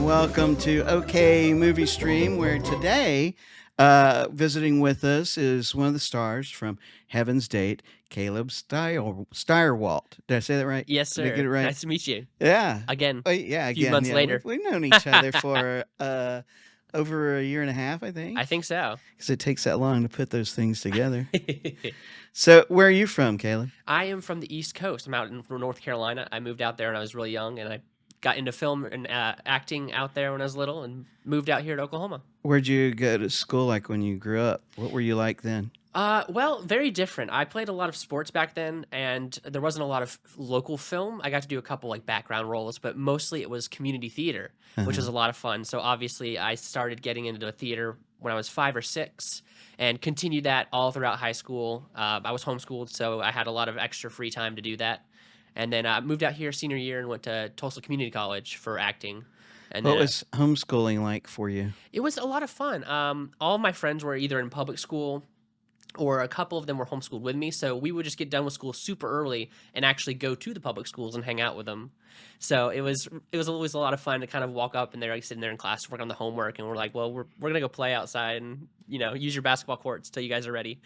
and welcome to OK Movie Stream, where today visiting with us is one of the stars from Heaven's Date, Caleb Stirewalt. Did I say that right? Yes, Did I get sir. it right? Nice to meet you. Yeah. Again, Yeah, a few again. months Yeah, later. we've known each other for over a year and a half, I I think, think so. because it takes that long to put those things together. So, where are you from, Caleb? I am from the East Coast. I'm out from North Carolina. I moved out there when I was really young, and I got into film and acting out there when I was little, and moved out here to Oklahoma. Where'd you go to school like when you grew up? What were you like then? Well, very different. I played a lot of sports back then, and there wasn't a lot of local film. I got to do a couple like background roles, but mostly it was community theater, which was Uh-huh. a lot of fun. So obviously, I started getting into theater when I was 5 or 6, and continued that all throughout high school. I was homeschooled, so I had a lot of extra free time to do that. And then I moved out here senior year and went to Tulsa Community College for acting. And What then was homeschooling like for you? it was a lot of fun. All of my friends were either in public school or a couple of them were homeschooled with me. So we would just get done with school super early and actually go to the public schools and hang out with them. So it was always a lot of fun to kind of walk up and they're like sitting there in class working on the homework, and we're like, well, we're gonna go play outside and use your basketball courts till you guys are ready.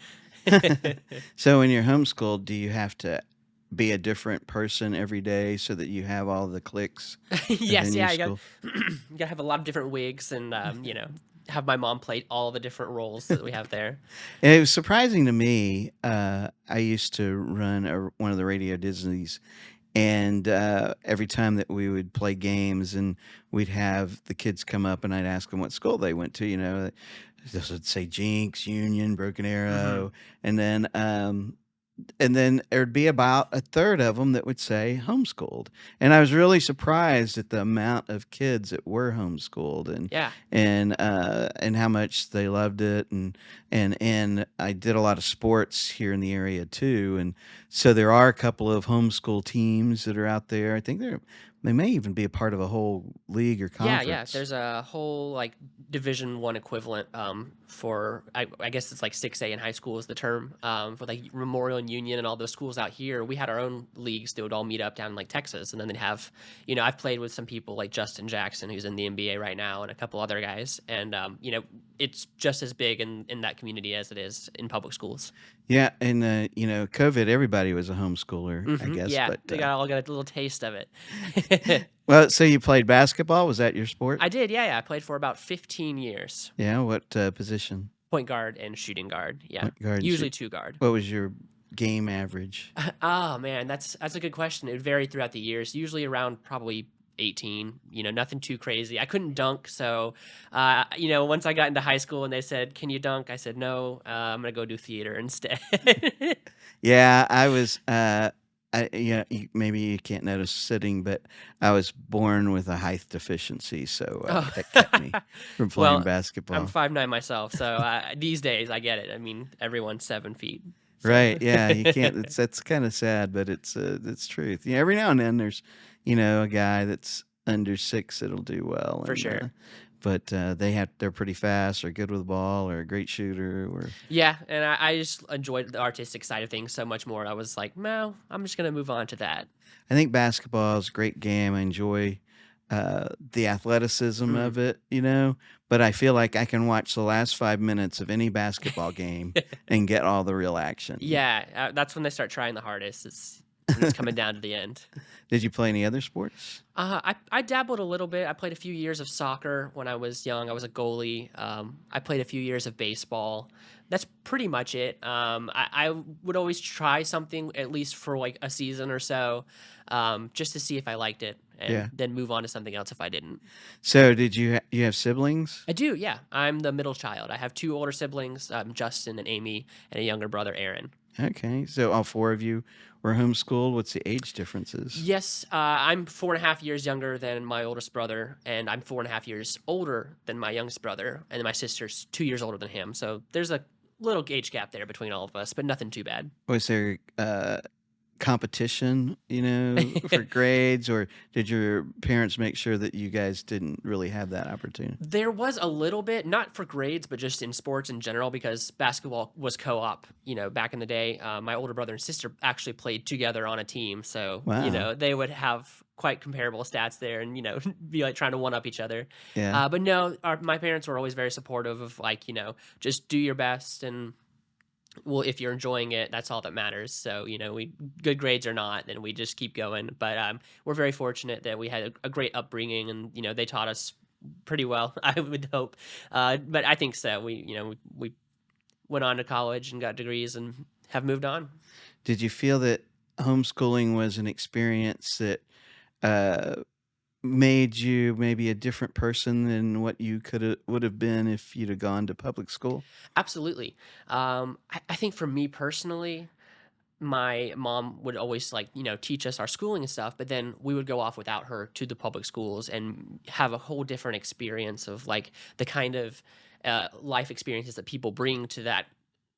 So when you're homeschooled, do you have to be a different person every day so that you have all the cliques Yes, within your yeah, I got school? you gotta have a lot of different wigs and have my mom play all the different roles that we have there. And it was surprising to me. I used to run one of the Radio Disneys, and every time that we would play games, and we'd have the kids come up, and I'd ask them what school they went to. This would say Jinx, Union, Broken Hmm. Arrow, and then there'd be about a third of them that would say homeschooled, and I was really surprised at the amount of kids that were homeschooled, and Yeah. and how much they loved it, and I did a lot of sports here in the area too, and so there are a couple of homeschool teams that are out there. I think they may even be a part of a whole league or Yeah, yeah. conference. There's a whole like Division 1 equivalent for I guess it's like 6A in high school is the term for like Memorial and Union and all those schools out here. We had our own leagues that would all meet up down in like Texas, and then they'd have I've played with some people like Justin Jackson who's in the NBA right now and a couple other guys, and it's just as big in that community as it is in public schools. Yeah, and COVID, everybody was a homeschooler, I guess, Yeah, but they got all got a little taste of it. well, so you played basketball? Was that your sport? I did, yeah. I played for about 15 years. Yeah, what position? Point guard and shooting guard. Yeah. Point guard and Usually shoot. two guard. What was your game average? Oh man, that's a good question. It varied throughout the years. Usually around probably 18. Nothing too crazy. I couldn't dunk, so once I got into high school and they said, "Can you dunk?" I said, "No, I'm gonna go do theater instead." Yeah, I was. Maybe you can't notice sitting, but I was born with a height deficiency, so Oh. that kept me from playing Well, I'm basketball. 5'9" myself, so these days I get it. I mean, everyone's 7 feet. So Right? Yeah, you can't. That's kind of sad, but it's truth. Yeah, every now and then there's, a guy that's under 6 that'll do well, for sure. but they're pretty fast or good with the ball or a great shooter or Yeah, and I just enjoyed the artistic side of things so much more. I was like, no, I'm just gonna move on to that. I think basketball is a great game. I enjoy the athleticism Mm. of it, but I feel like I can watch the last 5 minutes of any basketball game and get all the real action. Yeah, that's when they start trying the hardest. It's when it's coming down to the end. Did you play any other sports? I dabbled a little bit. I played a few years of soccer when I was young. I was a goalie. I played a few years of baseball. That's pretty much it. I would always try something at least for like a season or so, just to see if I liked it, Yeah. and then move on to something else if I didn't. So did you have siblings? I do, yeah. I'm the middle child. I have two older siblings, Justin and Amy, and a younger brother, Aaron. Okay, so all four of you were homeschooled. What's the age differences? Yes, I'm 4.5 years younger than my oldest brother, and I'm 4.5 years older than my youngest brother, and my sister's 2 years older than him. So there's a little age gap there between all of us, but nothing too bad. Was there competition, for grades, or did your parents make sure that you guys didn't really have that opportunity? There was a little bit, not for grades, but just in sports in general, because basketball was co-op. Back in the day, my older brother and sister actually played together on a team, so Wow. they would have quite comparable stats there, and be like trying to one up each other. Yeah. But no, my parents were always very supportive of like just do your best, and well, if you're enjoying it, that's all that matters. So, we good grades or not, then we just keep going. But we're very fortunate that we had a great upbringing, and they taught us pretty well. I would hope, but I think so. We went on to college and got degrees and have moved on. Did you feel that homeschooling was an experience that uh, made you maybe a different person than what you could would have been if you'd have gone to public school? Absolutely. I think for me personally, my mom would always like teach us our schooling and stuff, but then we would go off without her to the public schools and have a whole different experience of like the kind of life experiences that people bring to that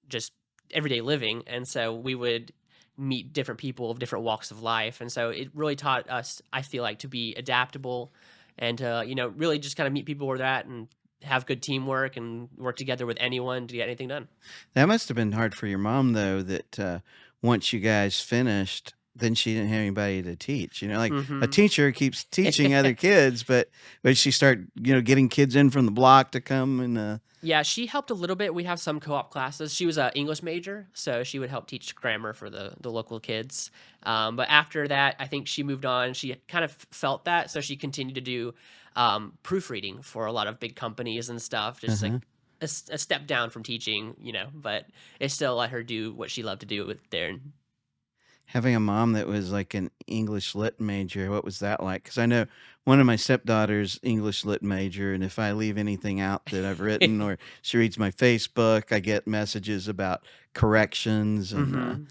just everyday living. And so we would meet different people of different walks of life, and so it really taught us, I feel like, to be adaptable and to really just kind of meet people where they're at and have good teamwork and work together with anyone to get anything done. That must have been hard for your mom, though, that once you guys finished, then she didn't have anybody to teach. Like a Hmm. teacher keeps teaching other kids, but she start getting kids in from the block to come and Yeah, she helped a little bit. We have some co-op classes. She was an English major, so she would help teach grammar for the local kids. But after that, I think she moved on. She kind of felt that, so she continued to do proofreading for a lot of big companies and stuff. Just like uh-huh. a step down from teaching, but it still let her do what she loved to do with there. Having a mom that was like an English lit major, what was that like? Because I know one of my stepdaughters English lit major, and if I leave anything out that I've written or she reads my Facebook, I get messages about corrections and Hmm.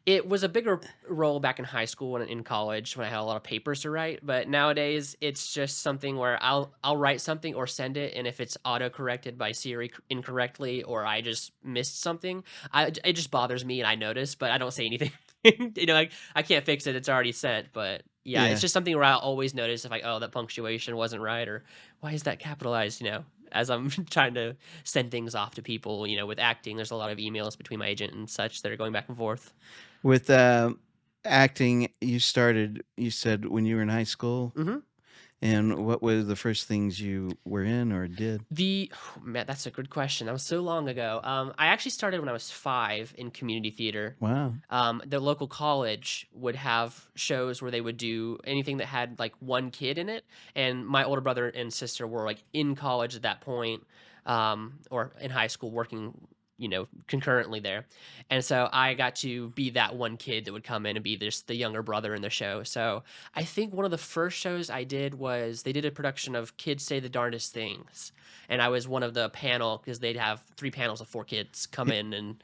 It was a bigger role back in high school and in college when I had a lot of papers to write, but nowadays it's just something where I'll write something or send it, and if it's auto corrected by Siri incorrectly or I just missed something, it just bothers me and I notice, but I don't say anything. I can't fix it; it's already sent. But yeah, it's yeah. just something where I'll always notice if like, oh, that punctuation wasn't right, or why is that capitalized? As I'm trying to send things off to people, with acting, there's a lot of emails between my agent and such that are going back and forth. With acting, you said when you were in high school, Mhm. and what were the first things you were in or did? Man, that's a good question. That was so long ago. I actually started when I was 5 in community theater. Wow. The local college would have shows where they would do anything that had like one kid in it, and my older brother and sister were like in college at that point, or in high school working, concurrently there, and so I got to be that one kid that would come in and be this the younger brother in the show. So I think one of the first shows I did was they did a production of Kids Say the Darndest Things, and I was one of the panel because they'd have 3 panels of 4 kids come Y- in and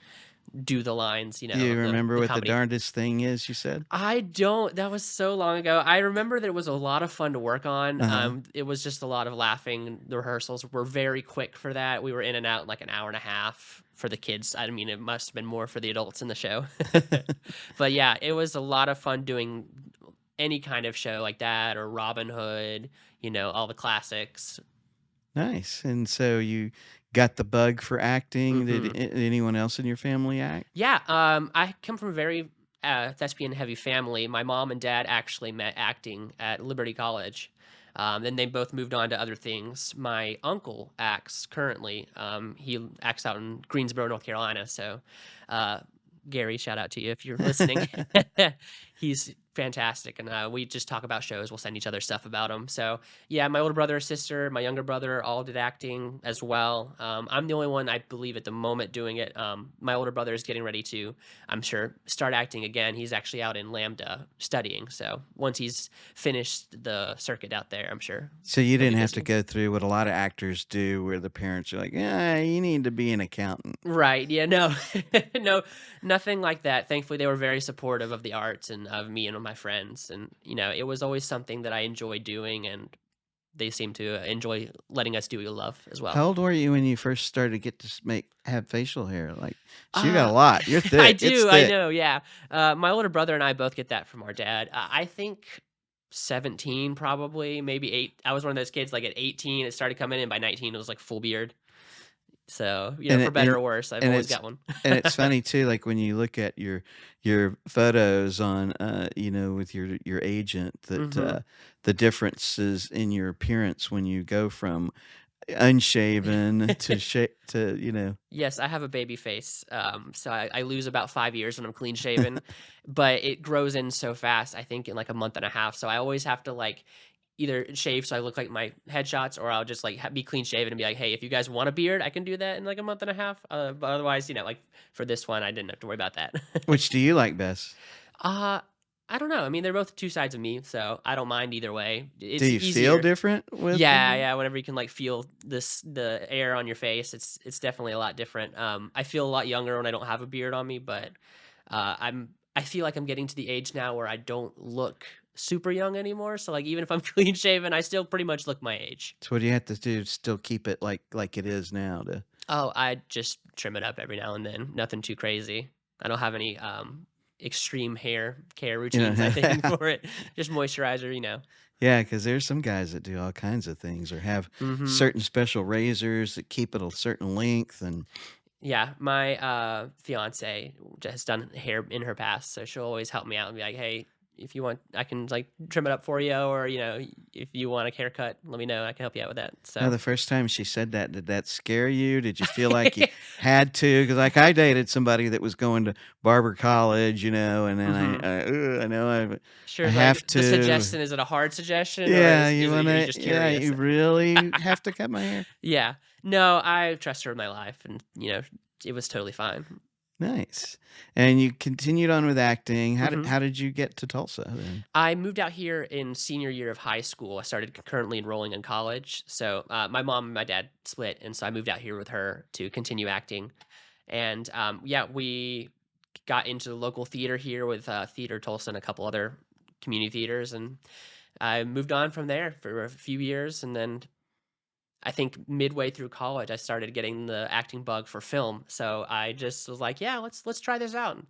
do the lines, Do you of the remember the what the comedy. darndest thing is, you said? I don't. That was so long ago. I remember that it was a lot of fun to work on. Uh-huh. It was just a lot of laughing. The rehearsals were very quick for that. We were in and out in like an hour and a half for the kids. I mean, it must have been more for the adults in the show. But yeah, it was a lot of fun doing any kind of show like that or Robin Hood, all the classics. Nice. And so you got the bug for acting. Did Hmm. anyone else in your family act? Yeah, I come from a very thespian heavy family. My mom and dad actually met acting at Liberty College. Then they both moved on to other things. My uncle acts currently. He acts out in Greensboro, North Carolina. So, uh, Gary, shout out to you if you're listening. He's fantastic, and we just talk about shows. We'll send each other stuff about them. So, yeah, my older brother, sister, my younger brother all did acting as well. I'm the only one, I believe, at the moment doing it. My older brother is getting ready to, I'm sure, start acting again. He's actually out in Lambda studying. So once he's finished the circuit out there, I'm sure So you he'll be didn't have to busy. go through what a lot of actors do where the parents are like, "Yeah, you need to be an accountant." Right. Yeah. No, no, nothing like that. Thankfully, they were very supportive of the arts and of me and my friends. And, it was always something that I enjoyed doing. And they seem to enjoy letting us do what we love as well. How old were you when you first started to get to have facial hair? Like, so you got Uh, a lot. You're I thick. It's do. I thick. know. Yeah. My older brother and I both get that from our dad. I think 17, probably, maybe 8. I was one of those kids like at 18, it started coming in. By 19, it was like full beard. So, And for it better or worse, I've and always it's got one. and it's funny too, like, when you look at your photos on, with your agent that, Mhm. the differences in your appearance when you go from unshaven to. Yes, I have a baby face, so I lose about 5 years when I'm clean shaven, but it grows in so fast, I think in, like, a month and a half, so I always have to, like, either shave so I look like my headshots, or I'll just, like, be clean shaven and be like, "Hey, if you guys want a beard, I can do that in, like, a month and a half," but otherwise, like, for this one, I didn't have to worry about that. Which do you like best? Uh, I don't know, I mean, they're both 2 sides of me, so I don't mind either way. Do It's you feel easier. different with Yeah, them? yeah, whenever you can, like, feel the air on your face, it's definitely a lot different. I feel a lot younger when I don't have a beard on me, but, I feel like I'm getting to the age now where I don't look super young anymore, so, like, even if I'm clean shaven, I still pretty much look my age. So what do you have to do to still keep it like it is now to Oh, I just trim it up every now and then, nothing too crazy. I don't have any, extreme hair care you routines, I think, know? for it. Just moisturizer. Yeah, because there's some guys that do all kinds of things or have Mhm. certain special razors that keep it a certain length and Yeah, my, fiancée has done hair in her past, so she'll always help me out and be like, "Hey, if you want, I can, like, trim it up for you, or, if you want a haircut, let me know, I can help you out with that." now So the first time she said that, did that scare you? Did you feel like you had to? Because like, I dated somebody that was going to barber college, and then Mhm. I know I Sure, like, have the to. suggestion, is it a hard suggestion, or Yeah, is it are you just yeah, curious? you really have to cut my hair? Yeah. No, I trust her with my life, and, it was totally fine. Nice. And you continued on with acting. Mhm. How did you get to Tulsa then? I moved out here in senior year of high school. I started currently enrolling in college. So my mom and my dad split, and so I moved out here with her to continue acting. And yeah, we got into the local theater here with Theater Tulsa and a couple other community theaters, and I moved on from there for a few years, and then I think midway through college, I started getting the acting bug for film. So I just was like, yeah, let's try this out. And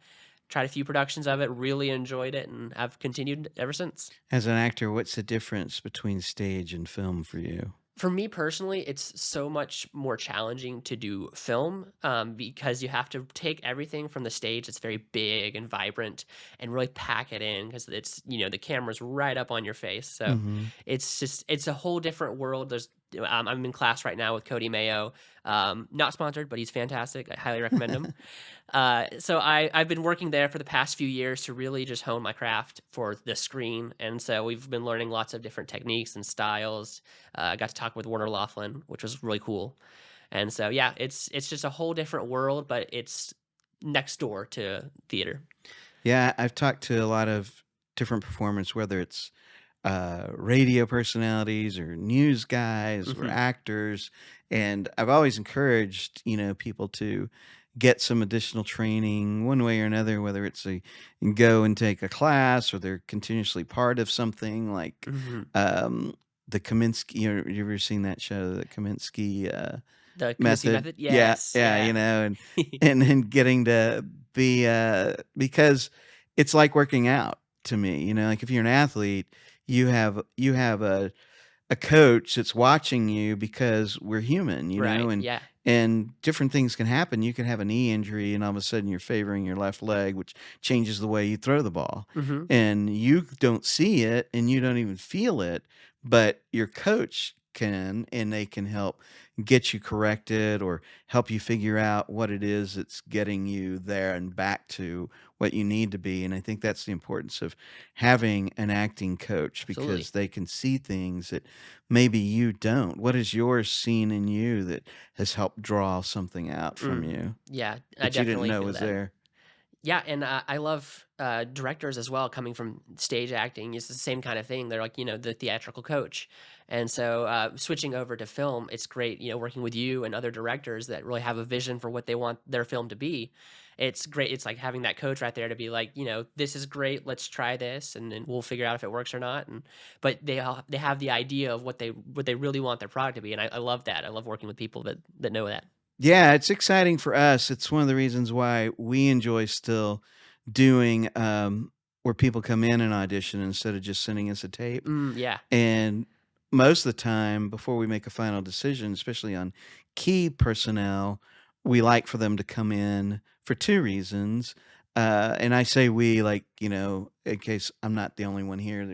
tried a few productions of it, really enjoyed it, and I've continued ever since. As an actor, what's the difference between stage and film for you? For me personally, it's so much more challenging to do film, because you have to take everything from the stage that's very big and vibrant and really pack it in, because the camera's right up on your face. So Mhm. it's a whole different world. I'm in class right now with Cody Mayo. Not sponsored, but he's fantastic. I highly recommend him. So I've been working there for the past few years to really just hone my craft for the screen, and so we've been learning lots of different techniques and styles. I got to talk with Warner Laughlin, which was really cool, and so yeah, it's just a whole different world, but it's next door to theater. Yeah, I've talked to a lot of different performers, whether it's radio personalities or news guys or Hmm. actors, and I've always encouraged people to get some additional training one way or another, whether it's a go and take a class or they're continuously part of something like Hmm. um, the Kaminsky. You ever seen that show, the Kaminsky? The Kaminsky Method. method, Yeah, yes, yeah, yeah. and then getting to be, because it's like working out to me, like if you're an athlete, you have a coach that's watching you because we're human, Right, and yeah. different things can happen. You could have a knee injury and all of a sudden you're favoring your left leg, which changes the way you throw the ball. Hmm. And you don't see it and you don't even feel it, but your coach can, and they can help get you corrected or help you figure out what it is that's getting you there and back to what you need to be. And I think that's the importance of having an acting coach Absolutely. because they can see things that maybe you don't. What has yours seen in you that has helped draw something out from Mm. you Yeah, I that you didn't definitely know feel was that. there? Yeah, and I love directors as well coming from stage acting. It's the same kind of thing. They're like, the theatrical coach. And so switching over to film, it's great, working with you and other directors that really have a vision for what they want their film to be. It's great. It's like having that coach right there to be like, this is great. Let's try this, and then we'll figure out if it works or not. But they have the idea of what they really want their product to be, and I love that. I love working with people that know that. Yeah, it's exciting for us. It's one of the reasons why we enjoy still doing where people come in and audition instead of just sending us a tape. Yeah. And most of the time, before we make a final decision, especially on key personnel, we like for them to come in for 2 reasons. And I say we, like, in case I'm not the only one here,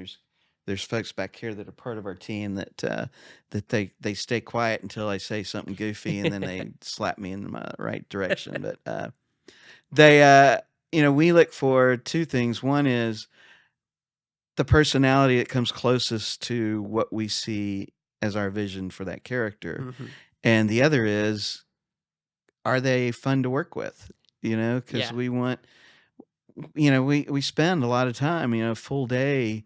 there's folks back here that are part of our team that they stay quiet until I say something goofy, and then they slap me in my right direction. But, they, we look for 2 things. One is the personality that comes closest to what we see as our vision for that character. Mhm. And the other is, are they fun to work with? Because Yeah. we want, we spend a lot of time, a full day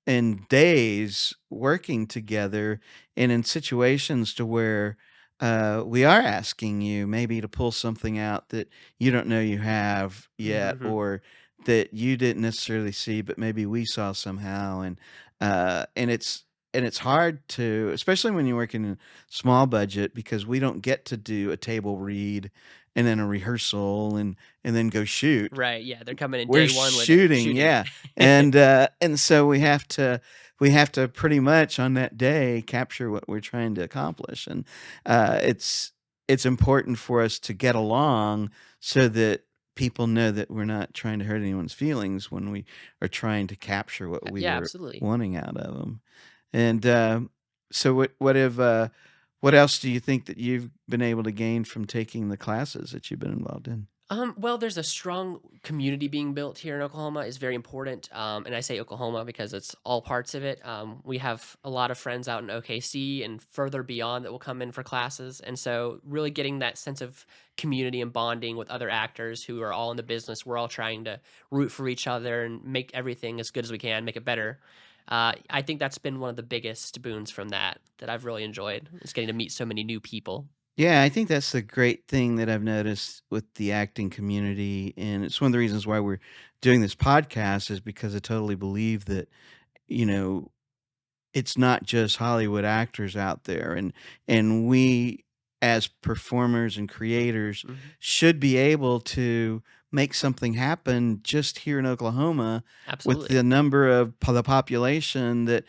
and days working together and in situations to where we are asking you maybe to pull something out that you don't know you have yet, Mhm. or that you didn't necessarily see but maybe we saw somehow. And it's hard to, especially when you're working in small budget, because we don't get to do a table read and then a rehearsal and then go shoot. Right, yeah, they're coming in We're day 1 with it, shooting, shooting. yeah, and so we have to pretty much on that day capture what we're trying to accomplish, and it's important for us to get along so that people know that we're not trying to hurt anyone's feelings when we are trying to capture what we Yeah, were absolutely. wanting out of them. And so what else do you think that you've been able to gain from taking the classes that you've been involved in? Well, there's a strong community being built here in Oklahoma is very important. And I say Oklahoma because it's all parts of it. We have a lot of friends out in OKC and further beyond that will come in for classes. And so really getting that sense of community and bonding with other actors who are all in the business. We're all trying to root for each other and make everything as good as we can, make it better. I think that's been one of the biggest boons from that I've really enjoyed is getting to meet so many new people. Yeah, I think that's the great thing that I've noticed with the acting community, and it's one of the reasons why we're doing this podcast is because I totally believe that, you know, it's not just Hollywood actors out there, and we as performers and creators Hmm. should be able to make something happen just here in Oklahoma with Absolutely. the number of the population that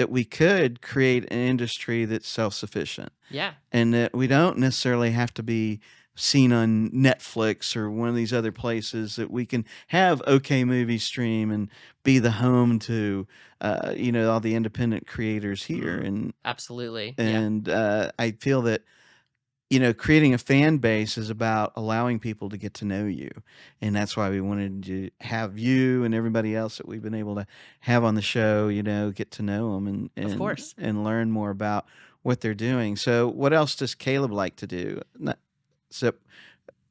we could create an industry that's self-sufficient, Yeah. and that we don't necessarily have to be seen on Netflix or one of these other places, that we can have OK Movie Stream and be the home to, all the independent creators here. Mm. And Absolutely. Yeah. and I feel that, creating a fan base is about allowing people to get to know you. And that's why we wanted to have you and everybody else that we've been able to have on the show, get to know them and Of and course. and learn more about what they're doing. So what else does Caleb like to do? So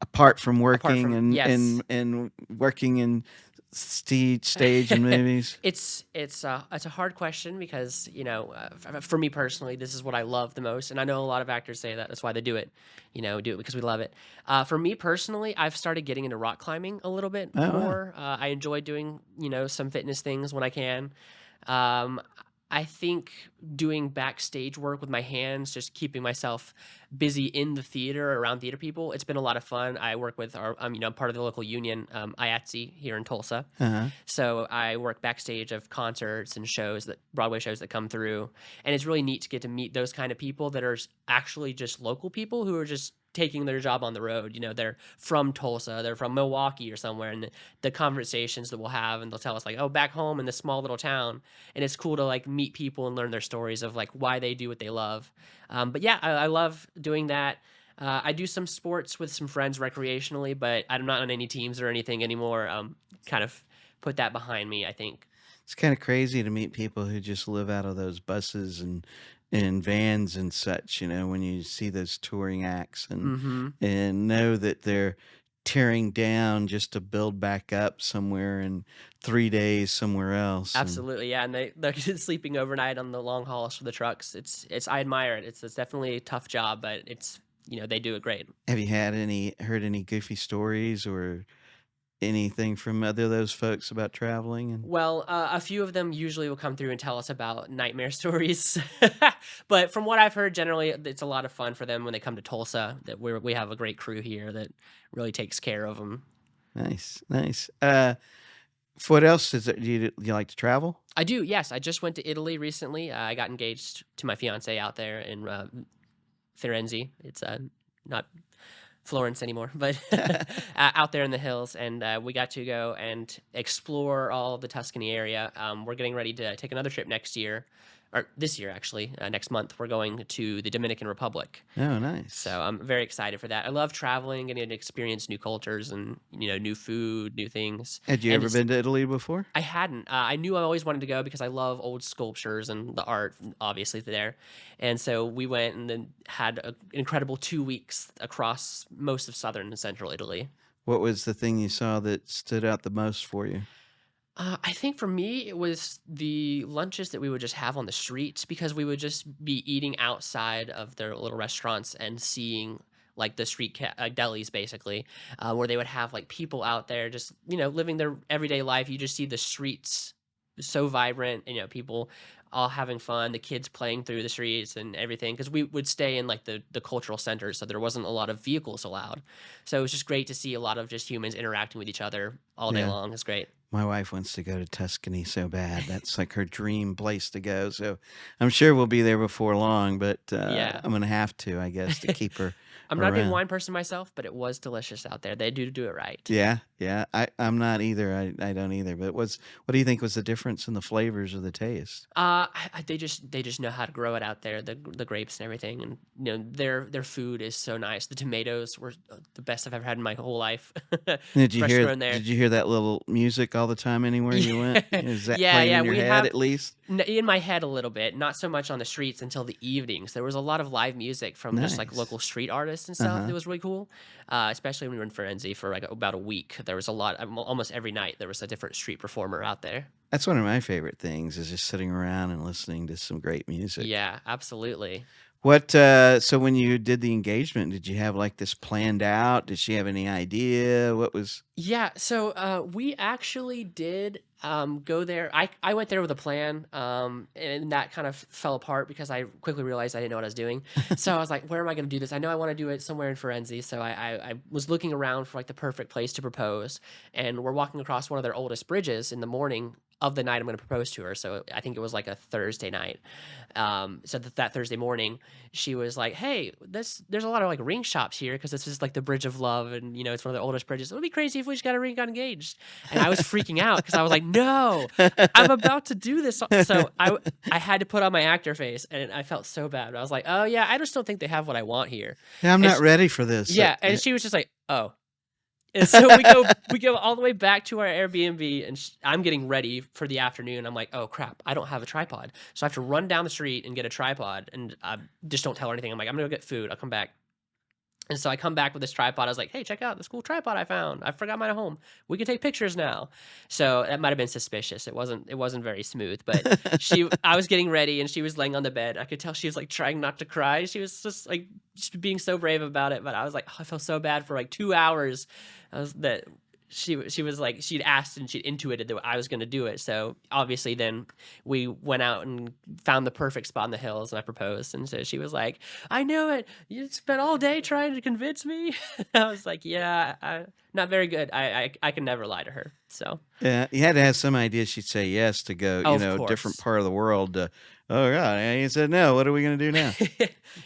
apart from Apart working from and yes. and and working in stage and movies? It's a hard question because, for me personally, this is what I love the most, and I know a lot of actors say that. That's why they do it, do it because we love it. For me personally, I've started getting into rock climbing a little bit Oh, wow. more. I enjoy doing, some fitness things when I can. Um, I think doing backstage work with my hands, just keeping myself busy in the theater around theater people, it's been a lot of fun. I work with I'm part of the local union, IATSE here in Tulsa. Uh-huh. So I work backstage of concerts and Broadway shows that come through, and it's really neat to get to meet those kind of people that are actually just local people who are just taking their job on the road. They're from Tulsa, they're from Milwaukee or somewhere, and the conversations that we'll have, and they'll tell us like, "Oh, back home in this small little town," and it's cool to like meet people and learn their stories of like why they do what they love. But yeah, I love doing that. I do some sports with some friends recreationally, but I'm not on any teams or anything anymore. Kind of put that behind me, I think. It's kinda crazy to meet people who just live out of those buses and vans and such, when you see those touring acts, Mhm. and know that they're tearing down just to build back up somewhere in 3 days somewhere else. And Absolutely, yeah, and they're sleeping overnight on the long hauls for the trucks. It's I admire it. It's definitely a tough job, but they do it great. have you heard any goofy stories or anything from other of those folks about traveling? And Well, a few of them usually will come through and tell us about nightmare stories, but from what I've heard, generally it's a lot of fun for them when they come to Tulsa. That we have a great crew here that really takes care of them. nice, nice. What else is it? Do you like to travel? I do, yes. I just went to Italy recently. I got engaged to my fiance out there in Firenze. It's not Florence anymore, but out there in the hills, and we got to go and explore all the Tuscany area. We're getting ready to take another trip next year, or this year actually. Next month, we're going to the Dominican Republic. Oh, So nice. I'm very excited for that. I love traveling, getting to experience new cultures and new food, new things, Had you and ever it's been to Italy before? I hadn't. I knew I always wanted to go because I love old sculptures and the art, obviously there. And so we went and then had an incredible 2 weeks across most of southern and central Italy. What was the thing you saw that stood out the most for you? I think for me, it was the lunches that we would just have on the streets because we would just be eating outside of their little restaurants and seeing like the delis basically, where they would have like people out there just living their everyday life. You just see the streets so vibrant, people all having fun, the kids playing through the streets and everything. Because we would stay in like the cultural centers, so there wasn't a lot of vehicles allowed. So it was just great to see a lot of just humans interacting with each other all day Yeah. long. It's great. My wife wants to go to Tuscany so bad. That's like her dream place to go. So I'm sure we'll be there before long, but Yeah. I'm going to have to, I guess, to keep her I'm not a big around. wine person myself, but it was delicious out there. They do it right. Yeah, yeah. I'm not either. I don't either. But what do you think was the difference in the flavors or the taste? They just know how to grow it out there, the grapes and everything, and their food is so nice. The tomatoes were the best I've ever had in my whole life, Did you fresh hear grown there. did you hear that little music all the time anywhere you went? Yeah, Is that yeah, playing yeah. in your We head have at least? in my head a little bit, not so much on the streets until the evenings. There was a lot of live music from just like Nice. local street artists and stuff. Uh-huh. It was really cool, especially when we were in Firenze for like about a week. There was a lot, almost every night. There was a different street performer out there. That's one of my favorite things is just sitting around and listening to some great music. Yeah, absolutely. So when you did the engagement, did you have like this planned out? Did she have any idea? What was Yeah, so we actually did go there. I went there with a plan, and that kind of fell apart because I quickly realized I didn't know what I was doing. So I was like, "Where am I going to do this?" I know I want to do it somewhere in Firenze, so I was looking around for like the perfect place to propose. And we're walking across one of their oldest bridges in the morning of the night I'm going to propose to her. So I think it was like a Thursday night. So that Thursday morning, she was like, "Hey, there's a lot of like ring shops here because this is like the Bridge of Love, and it's one of the oldest bridges. It would be crazy if we just got a ring, got engaged." And I was freaking out because I was like, "No, I'm about to do this." So I had to put on my actor face, and I felt so bad. I was like, "Oh yeah, I just don't think they have what I want here." Yeah, I'm And not ready for this. yeah, and she was just like, "Oh." And so we go all the way back to our Airbnb, and I'm getting ready for the afternoon. I'm like, "Oh crap, I don't have a tripod." So I have to run down the street and get a tripod, and just don't tell her anything. I'm like, "I'm gonna go get food. I'll come back." And so I come back with this tripod. I was like, "Hey, check out this cool tripod I found. I forgot mine at home. We can take pictures now." So that might have been suspicious. It wasn't very smooth, but I was getting ready and she was laying on the bed. I could tell she was like trying not to cry. She was just being so brave about it. But I was like, oh, I felt so bad for like 2 hours. I was that she was like she'd asked and she'd intuited that I was going to do it. So obviously then we went out and found the perfect spot in the hills and I proposed. And so she was like, "I knew it. You spent all day trying to convince me." I was like, "Yeah, not very good. I can never lie to her." So Yeah, you had to have some idea she'd say yes to go, oh, of different course. part of the world. Oh God, and he said no. What are we gonna do now?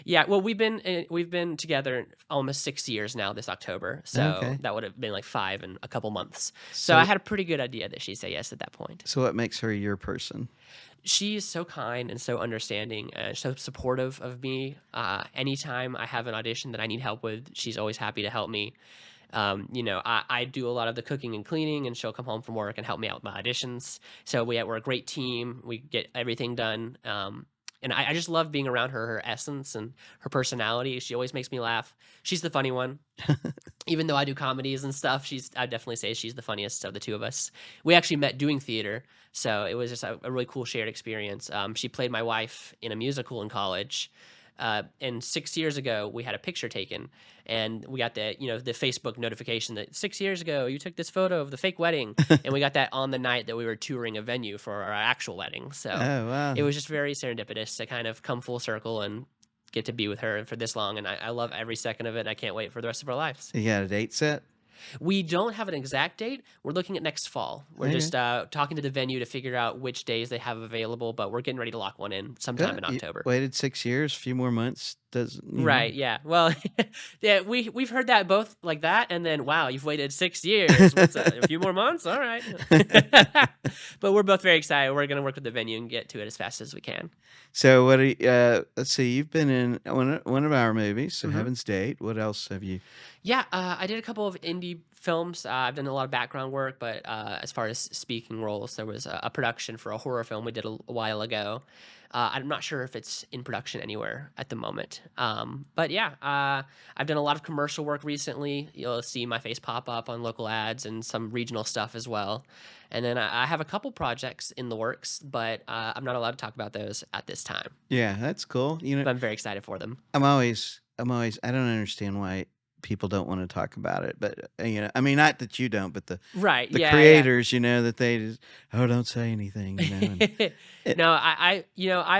Yeah, well, we've been together almost 6 years now this October, so Okay. that would have been like 5 and a couple months. So I So had a pretty good idea that she'd say yes at that point. so what makes her your person? She is so kind and so understanding and so supportive of me. Anytime I have an audition that I need help with, she's always happy to help me. I do a lot of the cooking and cleaning, and she'll come home from work and help me out with my auditions. So we're a great team. We get everything done. And I just love being around her, her essence and her personality. She always makes me laugh. She's the funny one. Even though I do comedies and stuff, I definitely say she's the funniest of the two of us. We actually met doing theater, so it was just a really cool shared experience. She played my wife in a musical in college. And 6 years ago, we had a picture taken, and we got the Facebook notification that 6 years ago you took this photo of the fake wedding, and we got that on the night that we were touring a venue for our actual wedding. So Oh it wow, was just very serendipitous to kind of come full circle and get to be with her for this long, and I love every second of it. I can't wait for the rest of our lives. you got a date set? We don't have an exact date. We're looking at next fall. We're Okay. just talking to the venue to figure out which days they have available, but we're getting ready to lock one in sometime in You October. waited 6 years, a few more months doesn't Right, yeah. Well, yeah, we've heard that both like that, and then, "Wow, you've waited 6 years. What's that? A few more months? Alright." But we're both very excited. We're gonna work with the venue and get to it as fast as we can. So what are let's see, you've been in one of our movies, so Mhm. Heaven's Date. What else have you? Yeah, I did a couple of indie films. I've done a lot of background work, but as far as speaking roles, there was a production for a horror film we did a while ago. I'm not sure if it's in production anywhere at the moment. But yeah, I've done a lot of commercial work recently. You'll see my face pop up on local ads and some regional stuff as well. And then I have a couple projects in the works, but I'm not allowed to talk about those at this time. Yeah, that's cool. But I'm very excited for them. I'm always I don't understand why people don't wanna talk about it, but, I mean, not that you don't, but Right. the Yeah. Yeah. creators, that they just, "Oh, don't say anything," and it No, I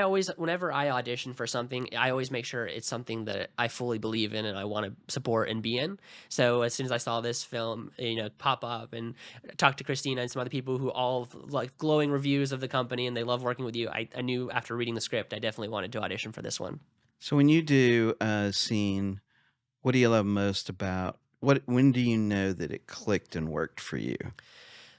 always, whenever I audition for something, I always make sure it's something that I fully believe in and I want to support and be in. So as soon as I saw this film, pop up and talk to Christina and some other people who all like glowing reviews of the company and they love working with you, I knew after reading the script, I definitely wanted to audition for this one. so when you do a scene, what do you love most about when do you know that it clicked and worked for you?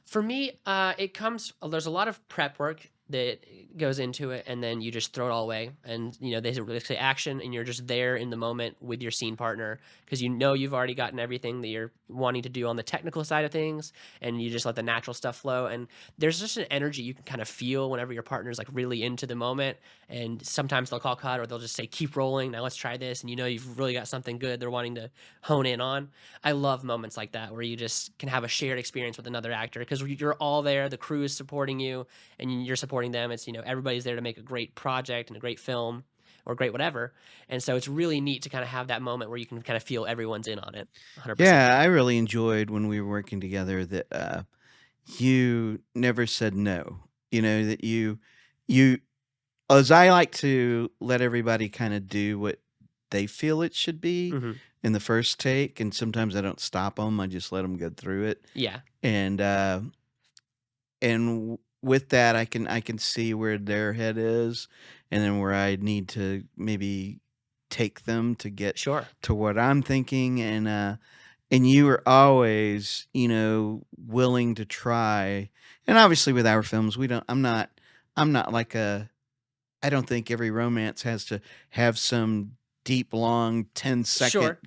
For me, it comes. There's a lot of prep work that goes into it, and then you just throw it all away. And they say action, and you're just there in the moment with your scene partner because you've already gotten everything that you're wanting to do on the technical side of things, and you just let the natural stuff flow. And there's just an energy you can kind of feel whenever your partner's like really into the moment. And sometimes they'll call cut, or they'll just say, "Keep rolling. Now let's try this." And you've really got something good they're wanting to hone in on. I love moments like that where you just can have a shared experience with another actor because you're all there. The crew is supporting you, and you're supporting them. It's everybody's there to make a great project and a great film or great whatever. And so it's really neat to kind of have that moment where you can kind of feel everyone's in on it, 100%. Yeah, I really enjoyed when we were working together that, you never said no, that you as I like to let everybody kinda do what they feel it should be Hmm. in the first take, and sometimes I don't stop them. I just let them go through it, Yeah, and, with that, I can see where their head is, and then where I need to maybe take them to get sure. to what I'm thinking, and you are always, willing to try, and obviously with our films, we don't I'm not like a I don't think every romance has to have some deep, long 10-second, Sure.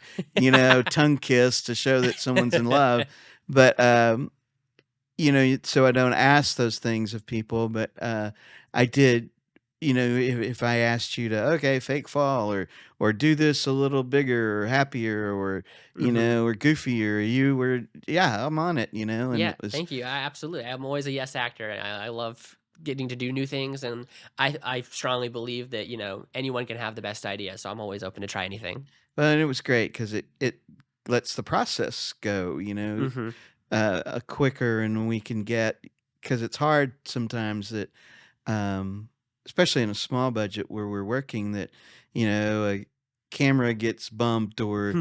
tongue kiss to show that someone's in love, but, so I don't ask those things of people, but, I did, if I asked you to, "Okay, fake fall," or "Do this a little bigger or happier," Hmm. or goofier, you were, "Yeah, I'm on it," and Yeah, it was thank you. Absolutely. I'm always a yes actor, and I love getting to do new things. And I strongly believe that anyone can have the best idea. So I'm always open to try anything. but it was great because it lets the process go, Hmm. quicker, and we can get because it's hard sometimes that, especially in a small budget where we're working, that a camera gets bumped, or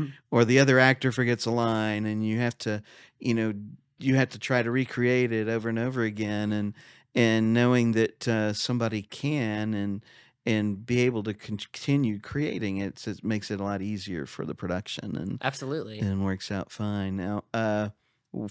the other actor forgets a line, and you know you have to try to recreate it over and over again, and knowing that, somebody can and be able to continue creating it makes it a lot easier for the production, Absolutely. and works out fine. Now,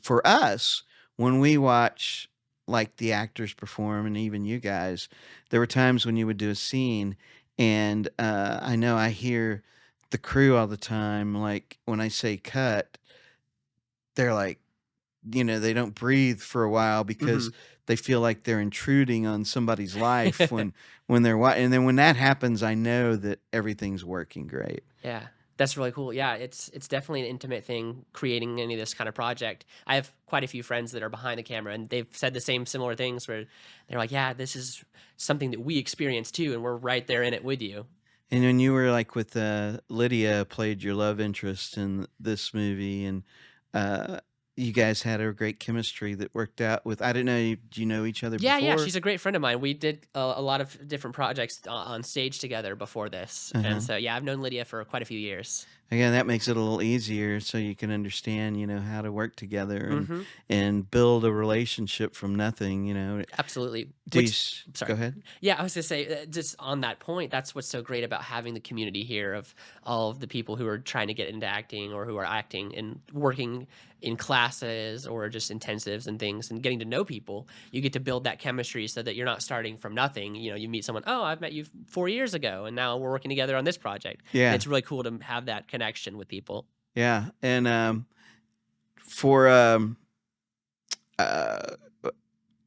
for us, when we watch like the actors perform, and even you guys, there were times when you would do a scene, and I know I hear the crew all the time. Like when I say cut, they're like, they don't breathe for a while because Hmm. they feel like they're intruding on somebody's life when and then when that happens, I know that everything's working great. Yeah, that's really cool. Yeah, it's definitely an intimate thing creating any of this kind of project. I have quite a few friends that are behind the camera, and they've said the same similar things where they're like, "Yeah, this is something that we experience too, and we're right there in it with you." And when you were like with Lydia played your love interest in this movie, and you guys had a great chemistry that worked out with I didn't know you do you know each other Yeah, yeah, before? she's a great friend of mine. We did a lot of different projects on stage together before this, and Uh-huh. so yeah, I've known Lydia for quite a few years. Again, that makes it a little easier so you can understand, how to work together Hmm. and build a relationship from nothing, Absolutely. Do you Which, s Go sorry. ahead. Yeah, I was gonna say, just on that point, that's what's so great about having the community here of all of the people who are trying to get into acting or who are acting and working in classes or just intensives and things and getting to know people. You get to build that chemistry so that you're not starting from nothing. You know, you meet someone, oh, I've met you 4 years ago, and now we're working together on this project. And Yeah, it's really cool to have that connection with people. yeah, and, for, uh,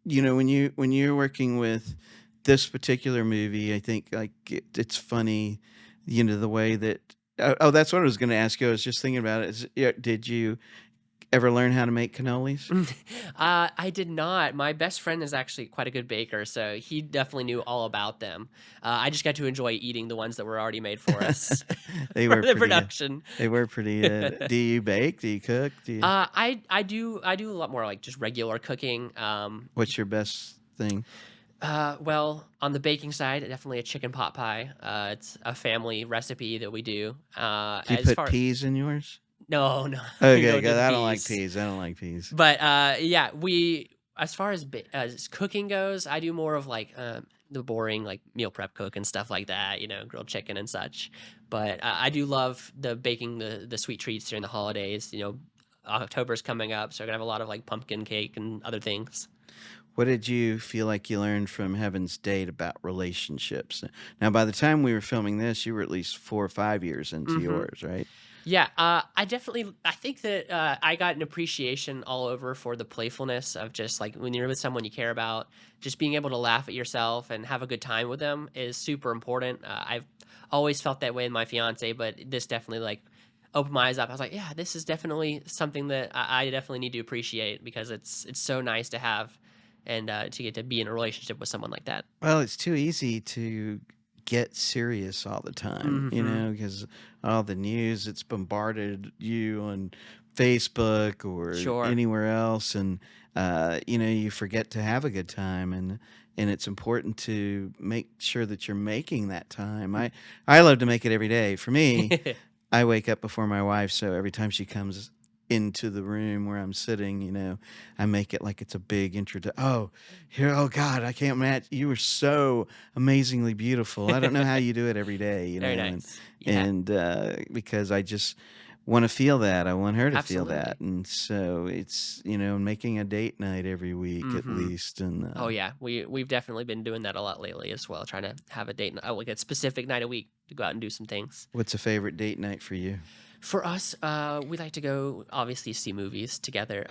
when you're working with this particular movie, I think, like, it's funny, the way that that's what I was gonna ask you, I was just thinking about it, did you ever learn how to make cannolis? I did not. My best friend is actually quite a good baker, so he definitely knew all about them. I just got to enjoy eating the ones that were already made for us They for were the pretty, production. do you bake? Do you cook? I do a lot more like just regular cooking. What's your best thing? Well, on the baking side, definitely a chicken pot pie. It's a family recipe that we do. Do you As put far peas in yours? No, no, we Okay, don't do 'cause the I don't like peas. peas, I don't like peas. But, yeah, we as far as as cooking goes, I do more of, like, the boring, like, meal prep cook and stuff like that, grilled chicken and such. But, I do love the baking the sweet treats during the holidays, October's coming up, so we're gonna have a lot of, like, pumpkin cake and other things. What did you feel like you learned from Heaven's Date about relationships? Now, by the time we were filming this, you were at least 4 or 5 years into Mhm. yours, right? Yeah, I think that I got an appreciation all over for the playfulness of just like when you're with someone you care about, just being able to laugh at yourself and have a good time with them is super important. I've always felt that way in my fiance, but this definitely like opened my eyes up. I was like, yeah, this is definitely something that I definitely need to appreciate because it's so nice to have and to get to be in a relationship with someone like that. Well, it's too easy to get serious all the time, Hmm. because all the news it's bombarded you on Facebook or Sure. anywhere else, and you forget to have a good time, and it's important to make sure that you're making that time. I love to make it every day. For me, I wake up before my wife, so every time she comes into the room where I'm sitting, I make it like it's a big oh, here, oh God, I can't imagine. You were so amazingly beautiful. I don't know how you do it every day, Very nice. Yeah, because I just want to feel that. I want her to feel that. absolutely. And so it's, making a date night every week at Hmm. least. And Oh yeah, we've definitely been doing that a lot lately as well, trying to have a date, like a specific night a week to go out and do some things. what's a favorite date night for you? For us, we like to go obviously see movies together,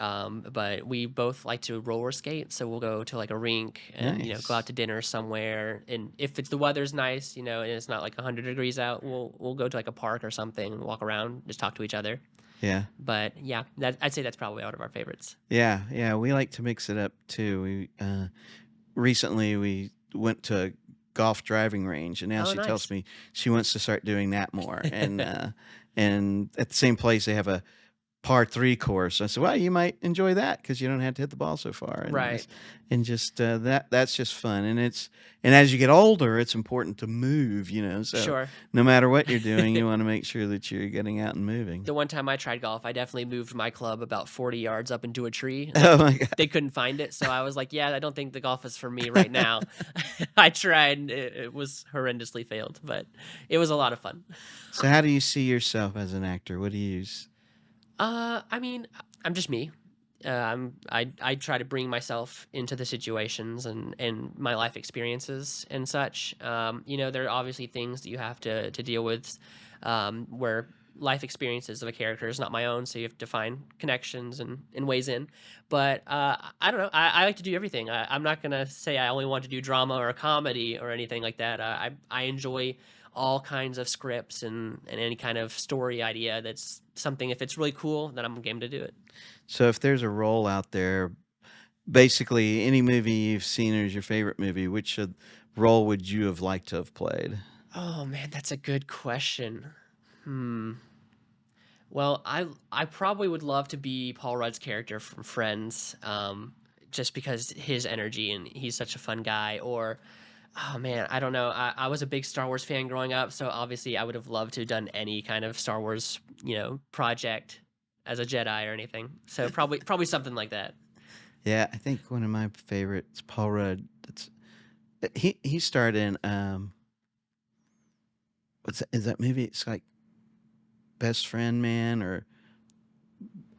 but we both like to roller skate, so we'll go to like a rink and go out Nice. to dinner somewhere. And if it's the weather's nice, and it's not like 100 degrees out, we'll go to like a park or something and walk around, just talk to each other. Yeah. But yeah, I'd say that's probably out of our favorites. Yeah, yeah, we like to mix it up too. Recently we went to a golf driving range, and now Oh, she tells nice. me she wants to start doing that more. And at the same place they have a par 3 course. I said, "Well, you might enjoy that because you don't have to hit the ball so far," Right. and just, that's just fun, and as you get older, it's important to move, so Sure. no matter what you're doing, you wanna make sure that you're getting out and moving. The one time I tried golf, I definitely moved my club about 40 yards up into a tree, and Oh my they couldn't find it, so I was like, "Yeah, I don't think the golf is for me right now." I tried, and it was horrendously failed, but it was a lot of fun. So how do you see yourself as an actor? What do you use? I mean, I'm just me. I try to bring myself into the situations and my life experiences and such. There are obviously things that you have to deal with, where life experiences of a character is not my own, so you have to find connections and ways in. But I don't know. I like to do everything. I'm not gonna say I only want to do drama or comedy or anything like that. I enjoy all kinds of scripts and any kind of story idea that's something. If it's really cool, then I'm game to do it. So if there's a role out there, basically any movie you've seen is your favorite movie, which role would you have liked to have played? Oh man, that's a good question. Hmm. Well, I probably would love to be Paul Rudd's character from Friends, just because his energy and he's such a fun guy. Or, oh man, I don't know. I was a big Star Wars fan growing up, so obviously I would have loved to have done any kind of Star Wars, project as a Jedi or anything. So probably something like that. Yeah, I think one of my favorites, Paul Rudd. That's he starred in what's that, is that movie? It's like Best Friend Man or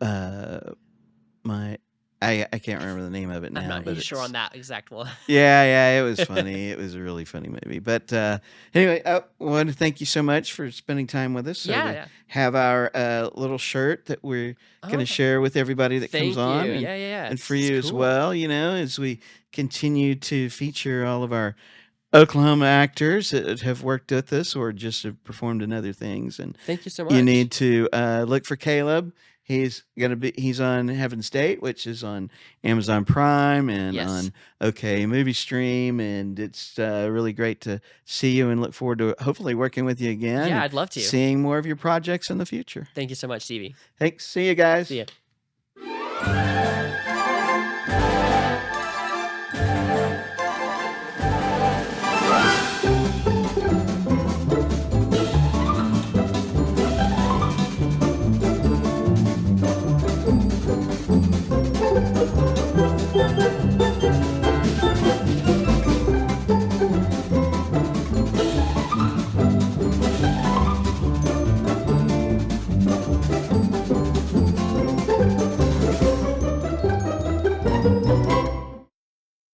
uh my I can't remember the name of it I'm now, not but sure on it's that exact one. yeah, it was funny. It was a really funny movie. But anyway, I want to thank you so much for spending time with us. So Yeah, we yeah. have our little shirt that we're going to Oh, share with everybody that comes thank you. on, Yeah, yeah, yeah. and for It's you as cool. well. As we continue to feature all of our Oklahoma actors that have worked with us or just have performed in other things. And Thank you so you much. need to look for Caleb. He's on Heaven's Date, which is on Amazon Prime and Yes. on OK Movie Stream, and it's really great to see you and look forward to hopefully working with you again Yeah, and I'd love to. seeing more of your projects in the future. Thank you so much, Stevie. Thanks. See you See guys. ya.